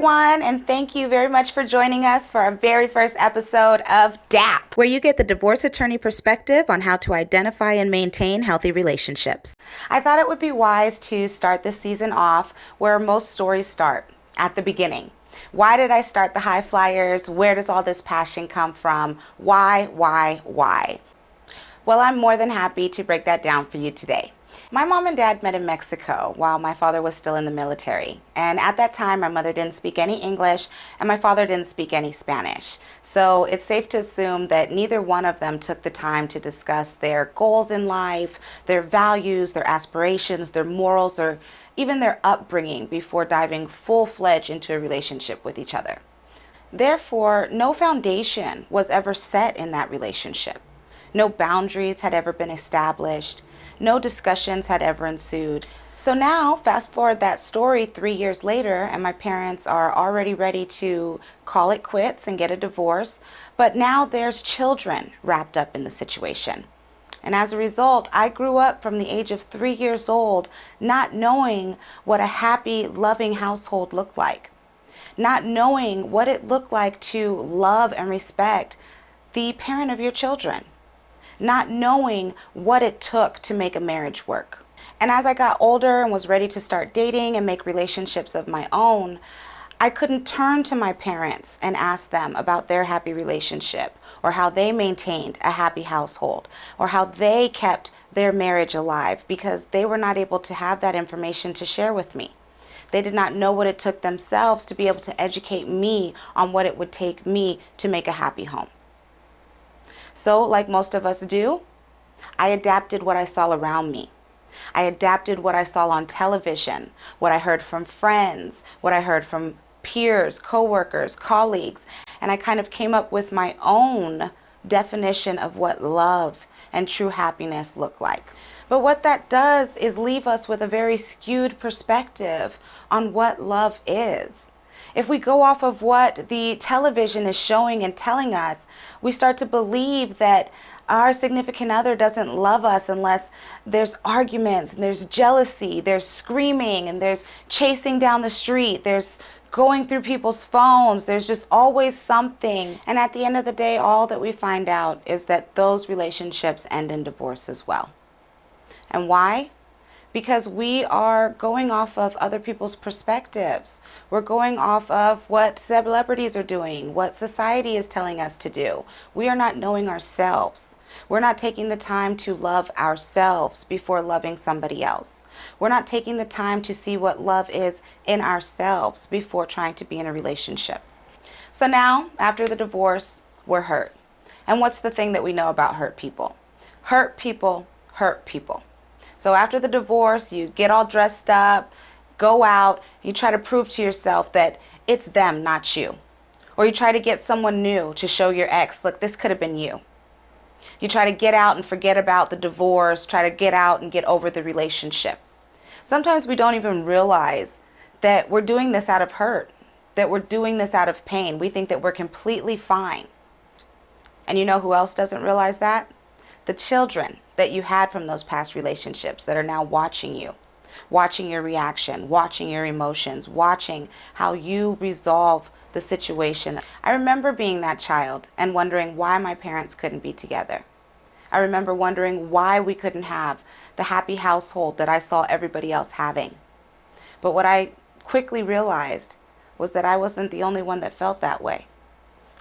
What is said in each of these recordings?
everyone, and thank you very much for joining us for our very first episode of DAP, where you get the divorce attorney perspective on how to identify and maintain healthy relationships. I thought it would be wise to start this season off where most stories start, at the beginning. Why did I start the HighFliers? Where does all this passion come from? Why? Well, I'm more than happy to break that down for you today. My mom and dad met in Mexico while my father was still in the military. And at that time, my mother didn't speak any English and my father didn't speak any Spanish. So it's safe to assume that neither one of them took the time to discuss their goals in life, their values, their aspirations, their morals, or even their upbringing before diving full-fledged into a relationship with each other. Therefore, no foundation was ever set in that relationship. No boundaries had ever been established. No discussions had ever ensued. So now, fast forward that story 3 years later, and my parents are already ready to call it quits and get a divorce. But now there's children wrapped up in the situation. And as a result, I grew up from the age of 3 years old, not knowing what a happy, loving household looked like. Not knowing what it looked like to love and respect the parent of your children. Not knowing what it took to make a marriage work. And as I got older and was ready to start dating and make relationships of my own, I couldn't turn to my parents and ask them about their happy relationship or how they maintained a happy household or how they kept their marriage alive because they were not able to have that information to share with me. They did not know what it took themselves to be able to educate me on what it would take me to make a happy home. So, like most of us do, I adapted what I saw around me. I adapted what I saw on television, what I heard from friends, what I heard from peers, coworkers, colleagues, and I kind of came up with my own definition of what love and true happiness look like. But what that does is leave us with a very skewed perspective on what love is. If we go off of what the television is showing and telling us, we start to believe that our significant other doesn't love us unless there's arguments, and there's jealousy, there's screaming, and there's chasing down the street, there's going through people's phones, there's just always something. And at the end of the day, all that we find out is that those relationships end in divorce as well. And why? Because we are going off of other people's perspectives. We're going off of what celebrities are doing, what society is telling us to do. We are not knowing ourselves. We're not taking the time to love ourselves before loving somebody else. We're not taking the time to see what love is in ourselves before trying to be in a relationship. So now, after the divorce, we're hurt. And what's the thing that we know about hurt people? Hurt people hurt people. So after the divorce, you get all dressed up, go out, you try to prove to yourself that it's them, not you. Or you try to get someone new to show your ex, look, this could have been you. You try to get out and forget about the divorce, try to get out and get over the relationship. Sometimes we don't even realize that we're doing this out of hurt, that we're doing this out of pain. We think that we're completely fine. And you know who else doesn't realize that? The children that you had from those past relationships that are now watching you, watching your reaction, watching your emotions, watching how you resolve the situation. I remember being that child and wondering why my parents couldn't be together. I remember wondering why we couldn't have the happy household that I saw everybody else having. But what I quickly realized was that I wasn't the only one that felt that way,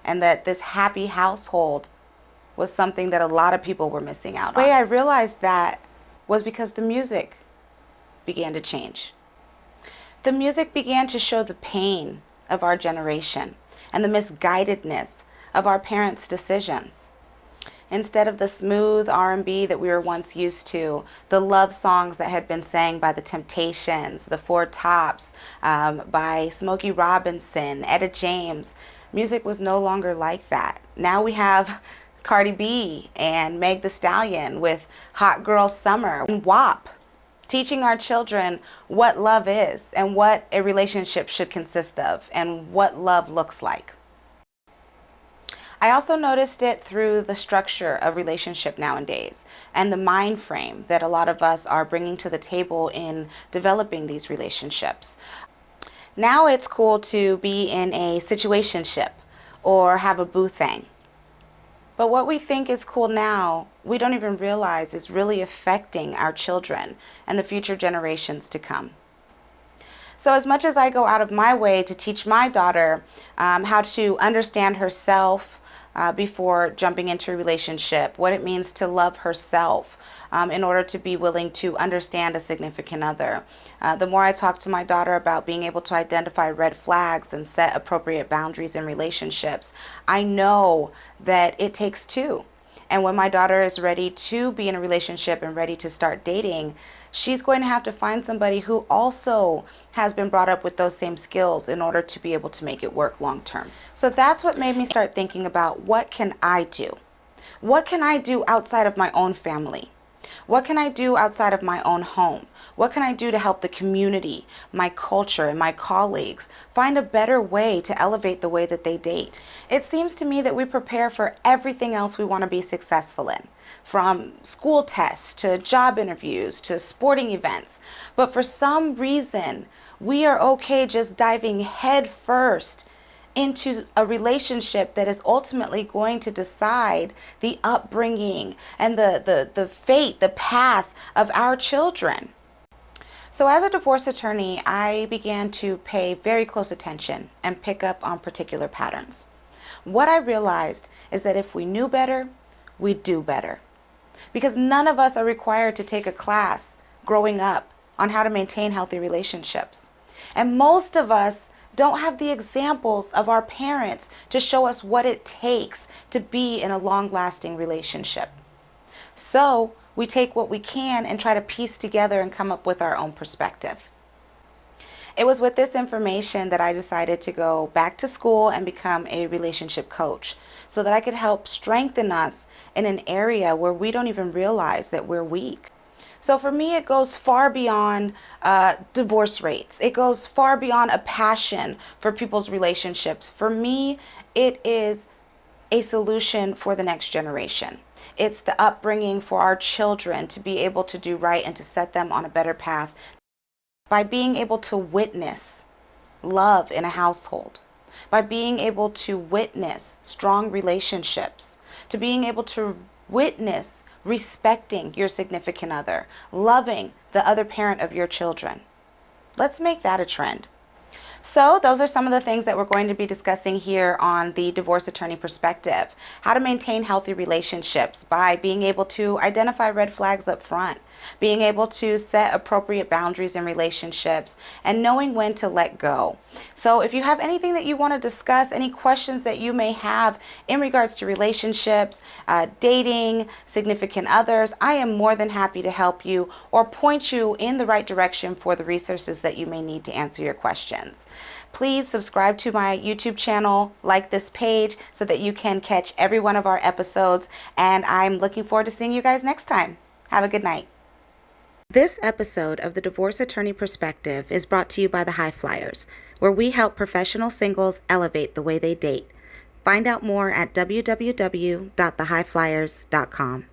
and that this happy household was something that a lot of people were missing out on. The way I realized that was because the music began to change. The music began to show the pain of our generation and the misguidedness of our parents' decisions. Instead of the smooth R&B that we were once used to, the love songs that had been sang by the Temptations, the Four Tops, by Smokey Robinson, Etta James, music was no longer like that. Now we have Cardi B and Meg Thee Stallion with Hot Girl Summer and WAP, teaching our children what love is and what a relationship should consist of and what love looks like. I also noticed it through the structure of relationship nowadays and the mind frame that a lot of us are bringing to the table in developing these relationships. Now it's cool to be in a situationship or have a boo thing. But what we think is cool now, we don't even realize is really affecting our children and the future generations to come. So as much as I go out of my way to teach my daughter how to understand herself before jumping into a relationship, what it means to love herself in order to be willing to understand a significant other. The more I talk to my daughter about being able to identify red flags and set appropriate boundaries in relationships, I know that it takes two. And when my daughter is ready to be in a relationship and ready to start dating, she's going to have to find somebody who also has been brought up with those same skills in order to be able to make it work long term. So that's what made me start thinking about, what can I do? What can I do outside of my own family? What can I do outside of my own home? What can I do to help the community, my culture, and my colleagues find a better way to elevate the way that they date? It seems to me that we prepare for everything else we want to be successful in, from school tests to job interviews to sporting events. But for some reason, we are okay just diving head first into a relationship that is ultimately going to decide the upbringing and the fate, the path of our children. So as a divorce attorney, I began to pay very close attention and pick up on particular patterns. What I realized is that if we knew better, we'd do better. Because none of us are required to take a class growing up on how to maintain healthy relationships. And most of us don't have the examples of our parents to show us what it takes to be in a long-lasting relationship. So we take what we can and try to piece together and come up with our own perspective. It was with this information that I decided to go back to school and become a relationship coach so that I could help strengthen us in an area where we don't even realize that we're weak. So for me, it goes far beyond divorce rates. It goes far beyond a passion for people's relationships. For me, it is a solution for the next generation. It's the upbringing for our children to be able to do right and to set them on a better path by being able to witness love in a household, by being able to witness strong relationships, to being able to witness respecting your significant other, loving the other parent of your children. Let's make that a trend. So those are some of the things that we're going to be discussing here on the Divorce Attorney Perspective. How to maintain healthy relationships by being able to identify red flags up front, being able to set appropriate boundaries in relationships, and knowing when to let go. So if you have anything that you want to discuss, any questions that you may have in regards to relationships, dating, significant others, I am more than happy to help you or point you in the right direction for the resources that you may need to answer your questions. Please subscribe to my YouTube channel, like this page so that you can catch every one of our episodes, and I'm looking forward to seeing you guys next time. Have a good night. This episode of the Divorce Attorney Perspective is brought to you by the HighFliers, where we help professional singles elevate the way they date. Find out more at www.thehighflyers.com.